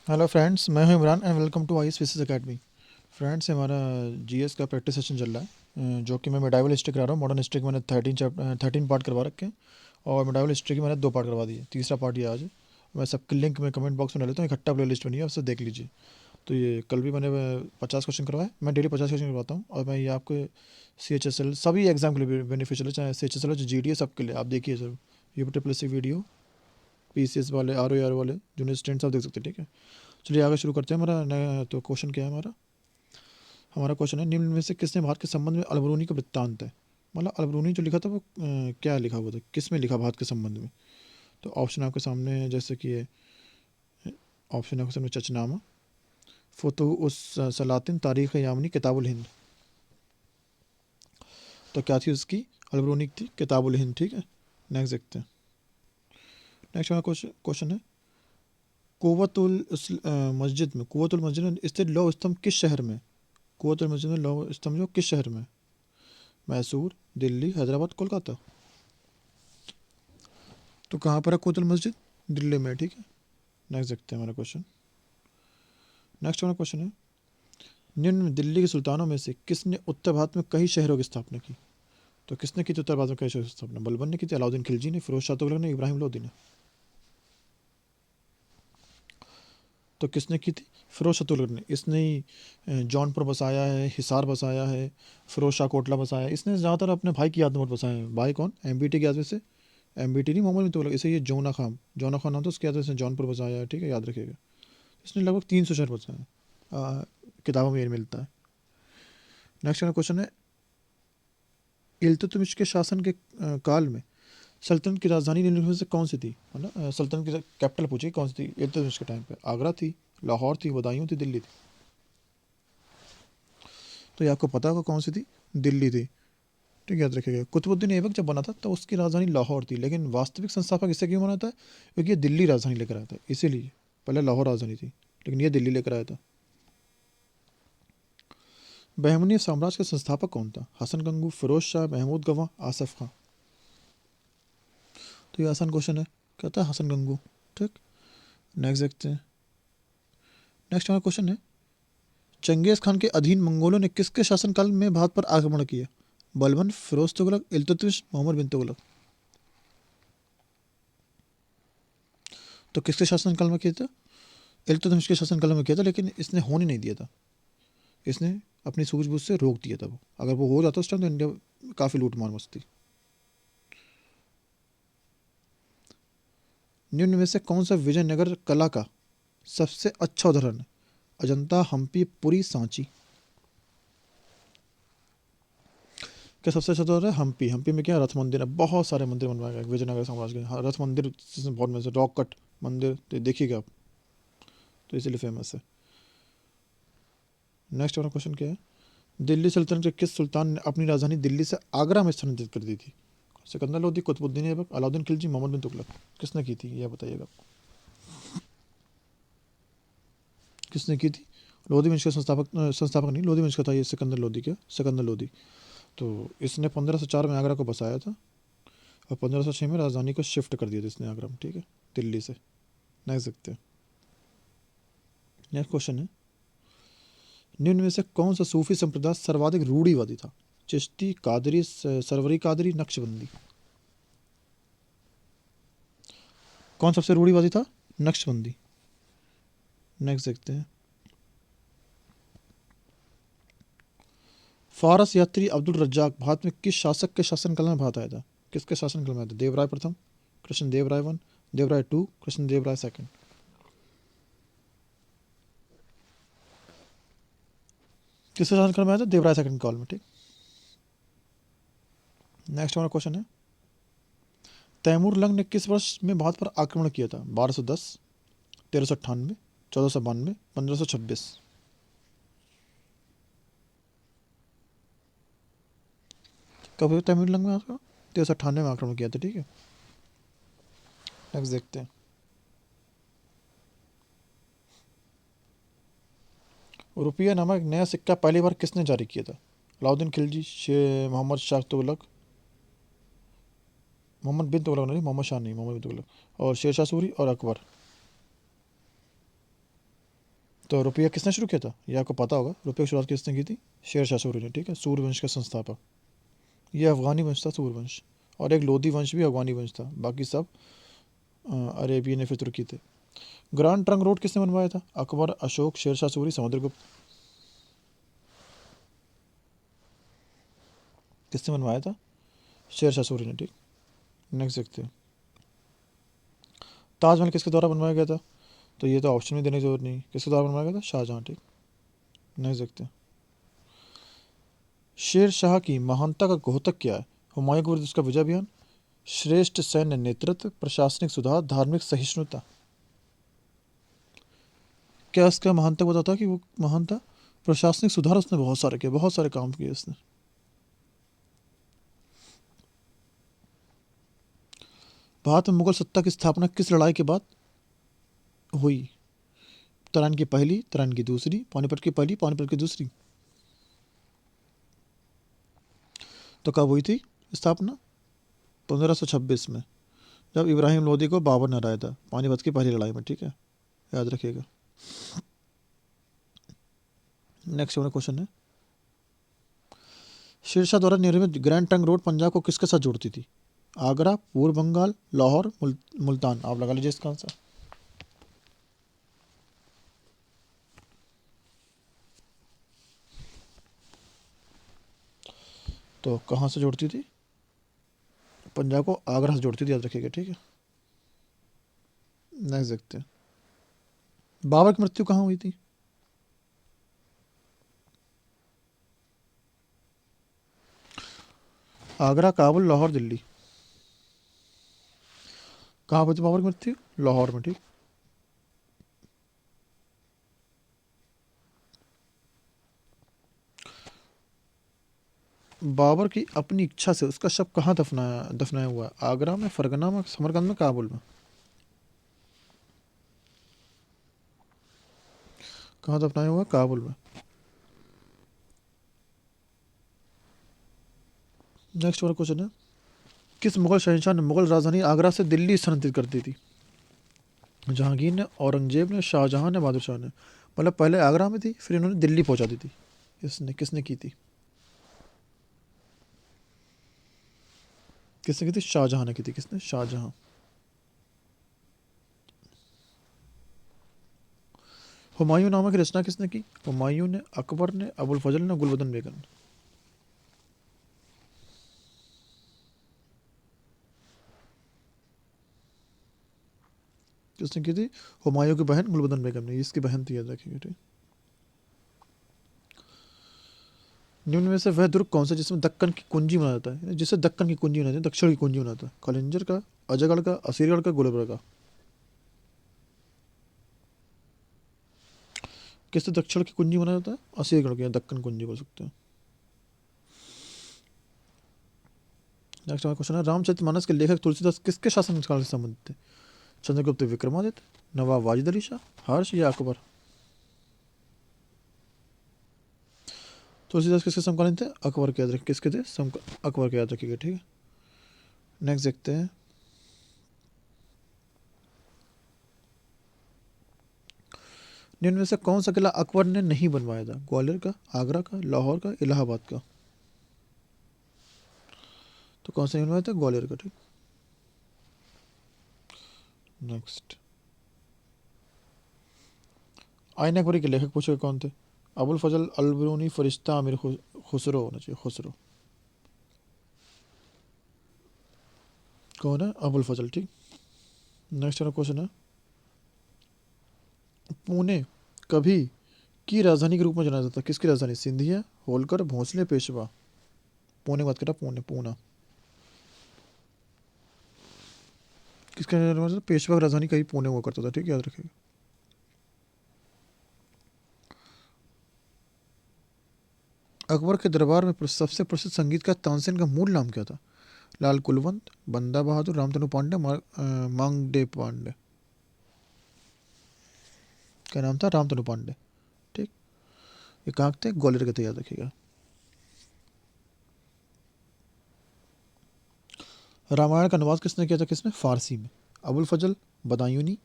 Hello friends, मैं हूं Imran and welcome to IAS physics academy. Friends, हमारा जीएस का प्रैक्टिस सेशन चल रहा है, जो कि मैं मिडाइवल हिस्ट्री करा रहा हूँ। मॉडर्न हिस्ट्री के मैंने 13 पार्ट करवा रखे हैं और मिडाइवल हिस्ट्री के मैंने 2 पार्ट करवा दिए। तीसरा पार्ट ये आज है। मैं सबके लिंक में कमेंट बॉक्स में डाल देता हूँ। इकट्ठा प्ले लिस्ट बनी है, उससे देख लीजिए। तो ये कल भी मैंने 50 क्वेश्चन करवाए। मैं डेली 50 क्वेश्चन करवाता हूँ और मैं ये आपको CHSL सभी एग्जाम के लिए बेनिफिशियल है, चाहे CHSL हो, GD है, सबके लिए आप देखिए जरूर। यूट्यूब प्लस से वीडियो PCS वाले, ROAR वाले जूनियर स्टूडेंट्स सब देख सकते हैं, ठीक है। चलिए आगे शुरू करते हैं। हमारा नया तो क्वेश्चन क्या है हमारा। हमारा क्वेश्चन है, निम्न में से किसने भारत के संबंध में अलबरूनी का वृत्तांत है। मतलब अलबरूनी जो लिखा था वो क्या लिखा हुआ था, किस में लिखा भारत के संबंध में। तो ऑप्शन आपके सामने है, जैसे कि ये ऑप्शन आपके सामने चचनामा, फतह उस सलातिन, तारीख यामनी, किताबुल हिंद। तो क्या थी उसकी, अलबरूनी थी किताबुल हिंद, ठीक है। नेक्स्ट देखते हैं। नेक्स्ट हमारा क्वेश्चन है, मस्जिद में, कुव्वतुल मस्जिद में स्थित लौह स्तंभ किस शहर में। कुव्वतुल मस्जिद में लौह स्तंभ जो किस शहर में। मैसूर, दिल्ली, हैदराबाद, कोलकाता। तो कहाँ पर है कुतुल मस्जिद, दिल्ली में, ठीक है। नेक्स्ट देखते हैं हमारा क्वेश्चन। नेक्स्ट हमारा क्वेश्चन है, निम्न में दिल्ली के सुल्तानों में से किसने उत्तर भारत में कई शहरों की स्थापना की। तो किसने की थी उत्तर भारत में कई शहरों की स्थापना। बलबन ने की थी, अलाउद्दीन खिलजी ने, फिरोज शाह तुगलक ने, इब्राहिम लोदी ने। तो किसने की थी, फिरोज शाह तुगलक ने। इसने ही जौनपुर बसाया है, हिसार बसाया है, फिरोज शाह कोटला बसाया है। इसने ज़्यादातर अपने भाई की याद में बसाया है। भाई कौन, MBT की याद में से, MBT नहीं, मोहम्मद बिन तुगलक। इसे ये जोना खान नाम था उसकी याद में इसने जौनपुर बसाया है, ठीक है, याद रखिएगा। इसने लगभग 300 शहर बसाए हैं, किताबों में ये मिलता है। नेक्स्ट मेरा क्वेश्चन है, इल्तुतमिश के शासन के काल में सल्तनत की राजधानी निम्न में से कौन सी थी। मतलब सल्तनत की कैपिटल पूछी कौन सी थी इल्तुतमिश के टाइम पे। आगरा थी, लाहौर थी, बदायूं थी, दिल्ली थी। तो ये आपको पता होगा कौन सी थी, दिल्ली थी, ठीक है, याद रखिएगा। कुतुबुद्दीन ऐबक जब बना था तो उसकी राजधानी लाहौर थी, लेकिन वास्तविक संस्थापक इससे क्यों बना था, क्योंकि ये दिल्ली राजधानी लेकर आया था, इसीलिए। पहले लाहौर राजधानी थी लेकिन ये दिल्ली लेकर आया था। बहमनी साम्राज्य का संस्थापक कौन था। हसन गंगू, फिरोज शाह, महमूद गवा, आसफ खां। तो ये आसान क्वेश्चन है, कहता है हसन गंगू, ठीक। नेक्स्ट देखते हैं। नेक्स्ट हमारा क्वेश्चन है, चंगेज खान के अधीन मंगोलों ने किसके शासनकाल में भारत पर आक्रमण किया। बलबन, फिरोज तुगलक, इल्तुतमिश, मोहम्मद बिन तुगलक। तो किसके शासनकाल में किया था, इल्तुतमिश के शासनकाल में किया था, लेकिन इसने होने नहीं दिया था। इसने अपनी सूझबूझ से रोक दिया था वो। अगर वो हो जाता उस टाइम तो इंडिया काफ़ी लूट मार मचती। निम्न में से कौन सा विजयनगर कला का सबसे अच्छा उदाहरण है। अजंता, हम्पी, पुरी, सांची। क्या सबसे अच्छा उदाहरण है हम्पी। हम्पी में क्या रथ मंदिर है, बहुत सारे मंदिर बनवाए गए विजयनगर साम्राज्य के। हाँ, रथ मंदिर जिसमें बहुत मजे, रॉक कट मंदिर तो देखिएगा आप, तो इसीलिए फेमस है। नेक्स्ट वाला क्वेश्चन क्या है, दिल्ली सल्तनत के किस सुल्तान ने अपनी राजधानी दिल्ली से आगरा में स्थानांतरित कर दी थी। सिकंदर लोदी, कुतुबुद्दीन ऐबक, अलाउद्दीन खिलजी, मोहम्मद बिन तुगलक। किसने की थी यह बताइएगा, किसने की थी। लोधी वंश का संस्थापक नहीं, लोधी वंश का था ये, सिकंदर लोदी। क्या, सिकंदर लोदी। तो इसने 1504 में आगरा को बसाया था और 1506 में राजधानी को शिफ्ट कर दिया था इसने आगरा में, ठीक है, दिल्ली से। नेक्स्ट देखते हैं। नेक्स्ट क्वेश्चन है, निम्न में से कौन सा सूफी संप्रदाय सर्वाधिक रूढ़िवादी था। चिश्ती, कादरी, सरवरी कादरी, नक्शबंदी। कौन सबसे रूढ़िवादी था, नक्शबंदी। नेक्स्ट देखते हैं। फारस यात्री अब्दुल रज्जाक भारत में किस शासक के शासनकाल में भारत आया था। किसके शासनकाल में आया था। देवराय प्रथम, Krishna Devaraya one, Devaraya two, Krishna Devaraya second. किसके शासनकाल में आया था, देवराय सेकंड काल में, ठीक। नेक्स्ट हमारा क्वेश्चन है, तैमूर लंग ने किस वर्ष में भारत पर आक्रमण किया था। 1210, 1398, 1492, 1526। कब हुआ तैमूर लंग में आपका, 1398 में आक्रमण किया था, ठीक है। नेक्स्ट देखते हैं। रुपया नामक नया सिक्का पहली बार किसने जारी किया था। अलाउद्दीन खिलजी, मोहम्मद शाह तुगलक, मोहम्मद बिन तुगलक नहीं, मोहम्मद शाह नहीं, मोहम्मद बिन तुगलक, और शेरशाह सूरी और अकबर। तो रुपया किसने शुरू किया था, ये आपको पता होगा। रुपये की शुरुआत किसने की थी? शेर शाह सूरी ने, ठीक है, सूर्यवंश का संस्थापक। ये अफ़गानी वंश था सूर्यवंश, और एक लोधी वंश भी अफ़गानी वंश था, बाकी सब अरेबियन या फिर तुर्की थे। ग्रांड ट्रंक रोड किसने बनवाया था? अकबर, अशोक, शेर शाह सूरी, समुद्रगुप्त। किसने बनवाया था? शेर शाह सूरी ने, ठीक। नेक्स्ट देखते हैं, ताजमहल किसके द्वारा बनवाया गया था? तो ये तो ऑप्शन में देने की जरूरत नहीं, किसके द्वारा बनवाया गया था? शाहजहाँ, ठीक। नेक्स्ट देखते हैं, शेर शाह की महानता का घोतक क्या है? हुमायूं के विरुद्ध उसका विजय अभियान, श्रेष्ठ सैन्य नेतृत्व, प्रशासनिक सुधार, धार्मिक सहिष्णुता। क्या इसका महानता बताता कि वो महान था? प्रशासनिक सुधार उसने बहुत सारे किए, बहुत सारे काम किए उसने। भारत में मुगल सत्ता की स्थापना किस लड़ाई के बाद हुई? तराइन की पहली, तराइन की दूसरी, पानीपत की पहली, पानीपत की दूसरी। तो कब हुई थी स्थापना? 1526 में, जब इब्राहिम लोदी को बाबर ने हराया था पानीपत की पहली लड़ाई में, ठीक है, याद रखिएगा। नेक्स्ट वाला क्वेश्चन है, शेरशाह द्वारा निर्मित ग्रैंड ट्रंक रोड पंजाब को किसके साथ जोड़ती थी? आगरा, पूर्व बंगाल, लाहौर, मुल्तान। आप लगा लीजिए इसका आंसर। तो कहाँ से जोड़ती थी? पंजाब को आगरा से जोड़ती थी, याद रखिएगा, ठीक है। नेक्स्ट देखते हैं, बाबर की मृत्यु कहाँ हुई थी? आगरा, काबुल, लाहौर, दिल्ली। कहाँ हुई थी बाबर की मृत्यु? लाहौर में, ठीक। बाबर की अपनी इच्छा से उसका शव कहाँ दफनाया दफनाया हुआ है? आगरा में, फरगना में, समरकंद में, काबुल में। कहाँ दफनाया हुआ? काबुल में। नेक्स्ट वाला क्वेश्चन है, किस मुगल शहंशाह ने मुगल राजधानी आगरा से दिल्ली स्थानांतरित कर दी थी? जहांगीर ने, औरंगजेब ने, शाहजहां ने, बहादुर शाह ने। मतलब पहले आगरा में थी, फिर इन्होंने दिल्ली पहुंचा दी थी। इसने किसने की थी? किसने की थी? शाहजहां ने की थी। किसने? शाहजहां। हुमायूं नामा की रचना किसने की? हुमायूं ने, अकबर ने, अबुल फजल ने, गुलबदन बेगम ने। किसने की थी? हुमायूं की बहन गुलबदन बेगम ने, इसकी बहन थी, याद रखिएगा, ठीक। निम्न में से वह दुर्ग कौन सा जिसमें दक्कन की कुंजी बना जाता है? जिससे दक्कन की कुंजी बनाते हैं, दक्षिण की कुंजी बनाता है? कलिंजर का, अजयगढ़ का, असीरगढ़ का, गुलबर्गा का। किससे दक्षिण की कुंजी बना जाता है? असीरगढ़ की, दक्कन कुंजी बोल सकते हैं। नेक्स्ट हमारा क्वेश्चन है, रामचरितमानस के लेखक तुलसीदास किसके शासनकाल से संबंधित थे? चंद्रगुप्त विक्रमादित्य, नवाब वाजिद अली शाह, हर्ष या अकबर। तुलसीदास किसके समकालीन थे? अकबर के, याद रखिए, किसके थे? अकबर के, याद रखिएगा, ठीक है। नेक्स्ट देखते हैं, निम्न में से कौन सा किला अकबर ने नहीं बनवाया था? ग्वालियर का, आगरा का, लाहौर का, इलाहाबाद का। तो कौन सा नहीं बनवाया था? ग्वालियर का, ठीक। नेक्स्ट, आईना अकबरी के लेखक पूछे कौन थे? अबुल फजल, अल बरूनी, फरिश्ता, अमीर खुसरो होना चाहिए, खुसरो। कौन है? अबुल फजल, ठीक। नेक्स्ट क्वेश्चन है, पुणे कभी की राजधानी के रूप में जाना जाता है? किसकी राजधानी? सिंधिया, होलकर, भोंसले, पेशवा। पुणे की बात करा, पुणे, पूना। किसका मतलब? पेशवा की राजधानी कहीं पुणे हुआ करता था, ठीक है, याद रखिएगा। अकबर के दरबार में सबसे प्रसिद्ध संगीतकार तानसेन का मूल नाम क्या था? लाल कुलवंत, बंदा बहादुर, रामतनु पांडे, मांगडे पांडे। क्या नाम था? रामतनु पांडे, ठीक। ये कहाँ थे? ग्वालियर के थे, याद रखिएगा। रामायण का अनुवाद किसने किया था? किसने? फारसी में। अबुल फजल, बदायूनी,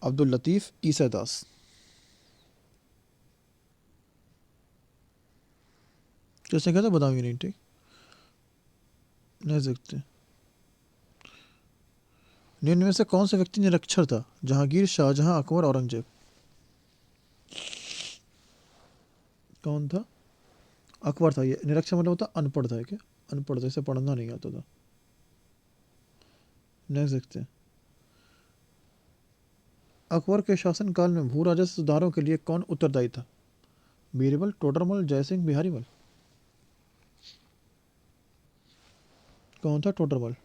अब्दुल लतीफ़, ईसा दास। किसने कहा था बदामी नहीं, ठीक, नहीं सकते। निम्न में से कौन सा व्यक्ति निरक्षर था? जहांगीर, शाहजहां, अकबर, औरंगजेब। कौन था? अकबर था। ये निरक्षर मतलब होता अनपढ़ था क्या? अनपढ़ था, इसे पढ़ना नहीं आता था। नहीं सकते। अकबर के शासनकाल में भू राजस्व सुधारों के लिए कौन उत्तरदायी था? बीरबल, टोडरमल, जयसिंह, बिहारीमल। कौन था? टोडरमल।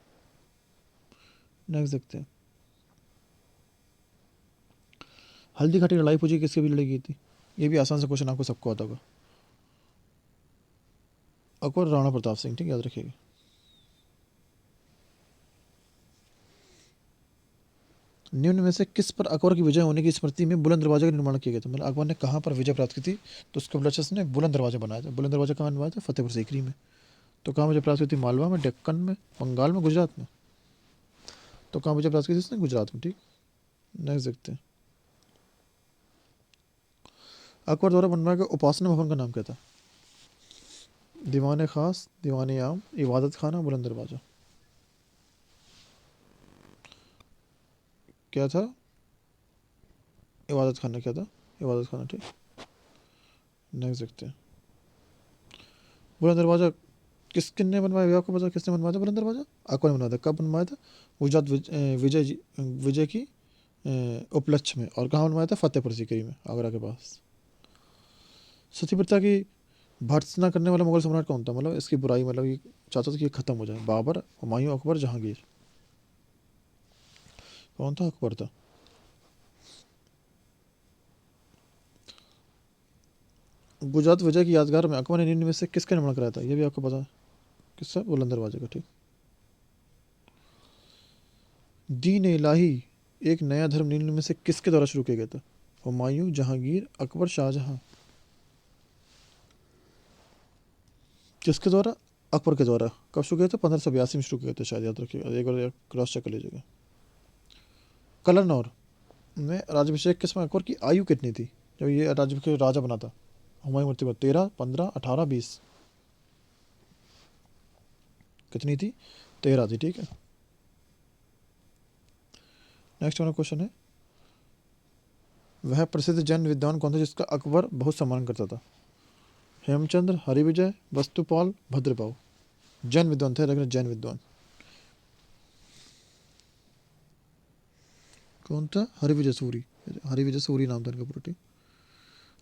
नहीं सकते। हल्दी घाटी लड़ाई पूछी किसके भी लड़ी गई थी? ये भी आसान सा क्वेश्चन, आपको सबको आता होगा। अकबर, राणा प्रताप सिंह, ठीक, याद रखिएगा। निम्न में से किस पर अकबर की विजय होने की स्मृति में बुलंद दरवाजे का निर्माण किया गया था? मतलब अकबर ने कहाँ पर विजय प्राप्त की थी तो उसके उपलक्ष्य ने बुलंद दरवाजा बनाया था। बुलंद दरवाजा कहाँ बनवाया था? फतेहपुर सीकरी में। तो कहाँ विजय प्राप्त की थी? मालवा में, डेक्कन में, बंगाल में, गुजरात में। तो कहाँ विजय प्राप्त की थी उसने? गुजरात में, ठीक, नहीं सकते। अकबर द्वारा बनवाया गया उपासना भवन का नाम क्या था? दीवान खास, दीवान आम, इबादत खाना, बुलंद दरवाजा। क्या था? इबादत खाना। क्या था? इबादत खाना, ठीक, नहीं सकते। बुलंद दरवाजा किसके ने बनवाया? आपको पता किसने बनवाया था बुलंद दरवाजा? अकबर ने बनवाया था। कब बनवाया था? गुजरात विजय की उपलक्ष्य में। और कहाँ बनवाया था? फतेहपुर सीकरी में, आगरा के पास। सती प्रथा की भर्त्सना करने वाला मुगल सम्राट कौन था? मतलब इसकी बुराई, मतलब ये चाहता था कि ये खत्म हो जाए। बाबर, हुमायूं, अकबर, जहांगीर। कौन था? अकबर था। गुजरात विजय की यादगार में अकबर ने निम्न में से किसका निर्माण कराया था? ये भी आपको पता है। किसका? बुलंद दरवाजे का, ठीक। दीन इलाही एक नया धर्म निम्न में से किसके द्वारा शुरू किया गया था? हुमायूं, जहांगीर, अकबर, शाहजहां। किसके द्वारा? अकबर के द्वारा। कब शुरू किया था? 1582 में शुरू किया था शायद, याद रखिएगा, एक बार क्रॉस चेक कर लीजिएगा। कलरनौर में राज्याभिषेक के समय अकबर की आयु कितनी थी जब ये राज्य के राजा बना था? हुमायूं मृत्यु पर 13, 15, 18, 20। कितनी थी? 13 थी, ठीक है। नेक्स्ट वाला क्वेश्चन है, वह प्रसिद्ध जैन विद्वान कौन था जिसका अकबर बहुत सम्मान करता था? हेमचंद्र, हरिविजय, वस्तुपाल, भद्रपाल। जैन विद्वान थे, लेकिन जैन विद्वान। कौन था? हरिविजय सूरी। हरिविजय सूरी नाम था इनका पूरा, ठीक।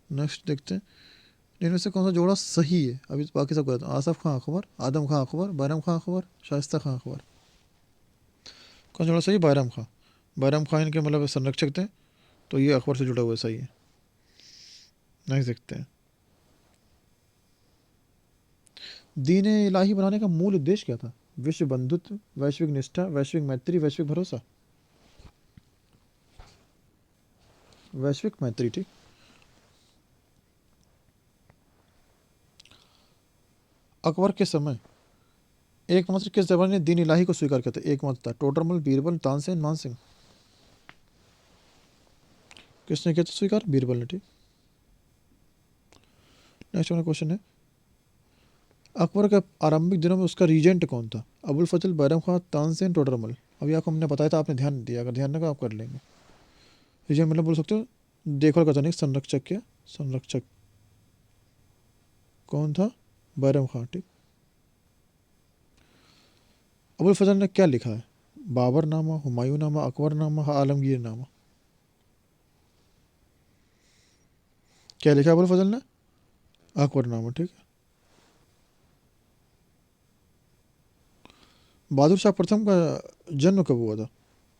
नेक्स्ट देखते हैं, इनमें से कौन सा जोड़ा सही है? अभी बाकी सब कहते हैं। आसफ खां अकबर, आदम खां अकबर, बैरम खां अकबर, शाइस्ता खां अकबर। कौन सा जोड़ा सही? बैरम खां। बैरम खां इनके मतलब संरक्षक थे, तो ये अकबर से जुड़ा हुआ सही है, नहीं सकते हैं। दीन इलाही बनाने का मूल उद्देश्य क्या था? विश्व बंधुत्व, वैश्विक निष्ठा, वैश्विक मैत्री, वैश्विक भरोसा। वैश्विक मैत्री, ठीक। अकबर के समय एकमात्र किस दरबार ने दीन इलाही को स्वीकार किया था? एकमात्र था टोडरमल, बीरबल, तानसेन, मानसिंह। किसने किया था स्वीकार? बीरबल ने, ठीक। नेक्स्ट वाला क्वेश्चन है, अकबर के आरंभिक दिनों में उसका रीजेंट कौन था? अबुल फजल, बैरम खां, तानसेन, टोडरमल। अभी आपको हमने बताया था, आपने ध्यान नहीं दिया। अगर ध्यान रखा आप कर लेंगे। रीजेंट मतलब बोल सकते हो देखभाल करता नहीं, संरक्षक। क्या? संरक्षक। कौन था? बैरम खां, ठीक। अबुल फजल ने क्या लिखा है? बाबर नामा, हुमायूं नामा, अकबर नामा, आलमगीर नामा। क्या लिखा है अबुल फजल ने? अकबर नामा, ठीक है। बहादुर शाह प्रथम का जन्म कब हुआ था?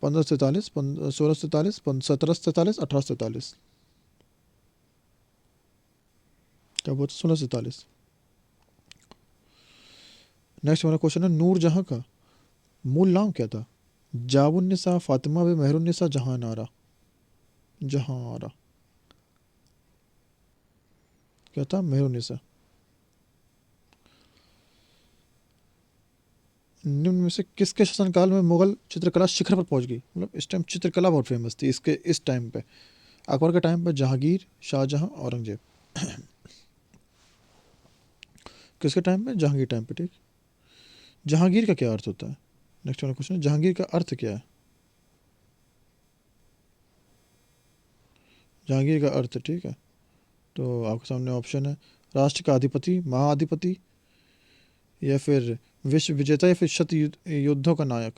1543, 1643, 1743, 1843। कब हुआ था? 1643। नेक्स्ट हमारा क्वेश्चन है, नूरजहां का मूल नाम क्या था? जाबुन्निसा, फातिमा बे मेहरुन्निसा, जहां आरा। जहां आरा। क्या था? मेहरुन्निसा। निम्न में से किसके शासनकाल में मुगल चित्रकला शिखर पर पहुंच गई? मतलब इस टाइम चित्रकला बहुत फेमस थी इसके इस टाइम पे। अकबर के टाइम पे जहांगीर, शाहजहां, औरंगजेब। किसके टाइम पे? जहांगीर टाइम पे, ठीक। जहांगीर का क्या अर्थ होता है? नेक्स्ट वाला क्वेश्चन, जहांगीर का अर्थ क्या है? जहांगीर का अर्थ, ठीक है। तो आपके सामने ऑप्शन है राष्ट्र का अधिपति, महाअधिपति, या फिर विश्व विजेता, या फिर युद्धों का नायक।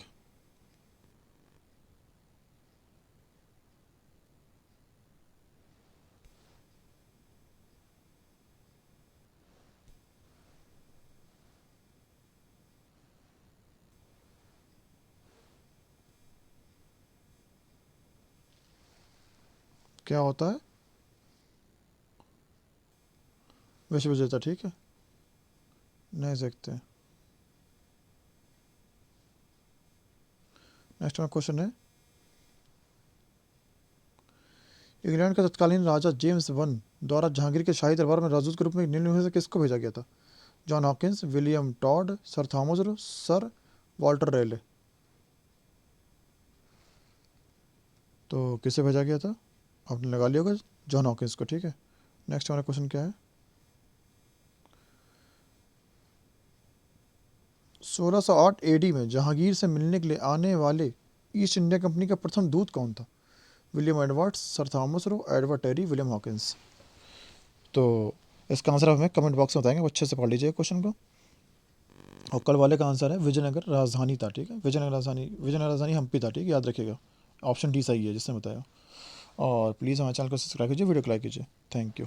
क्या होता है? विश्व विजेता, ठीक है। नहीं सकते। नेक्स्ट क्वेश्चन है, इंग्लैंड के तत्कालीन राजा जेम्स वन द्वारा जहांगीर के शाही दरबार में राजदूत के रूप में निम्नलिखित में से किसको भेजा गया था? John Hawkins, William Todd, sir Thomas Roe, sir Walter Raleigh. तो किसे भेजा गया था? आपने लगा लिया होगा, जॉन हॉकिंस को, ठीक है। नेक्स्ट हमारा क्वेश्चन क्या है, 1608 एडी में जहांगीर से मिलने के लिए आने वाले ईस्ट इंडिया कंपनी का प्रथम दूत कौन था? William Edwards, sir Thomas Roe, Edward Terry, William Hawkins. तो इसका आंसर आप हमें कमेंट बॉक्स में बताएंगे, वो अच्छे से पढ़ लीजिए क्वेश्चन को। और कल वाले का आंसर है विजयनगर राजधानी था, ठीक है। विजयनगर राजधानी हम्पी था, ठीक है, याद रखिएगा। ऑप्शन डी सही है जिसने बताया। और प्लीज़ हमारे चैनल को सब्सक्राइब कीजिए, वीडियो को लाइक कीजिए। Thank you.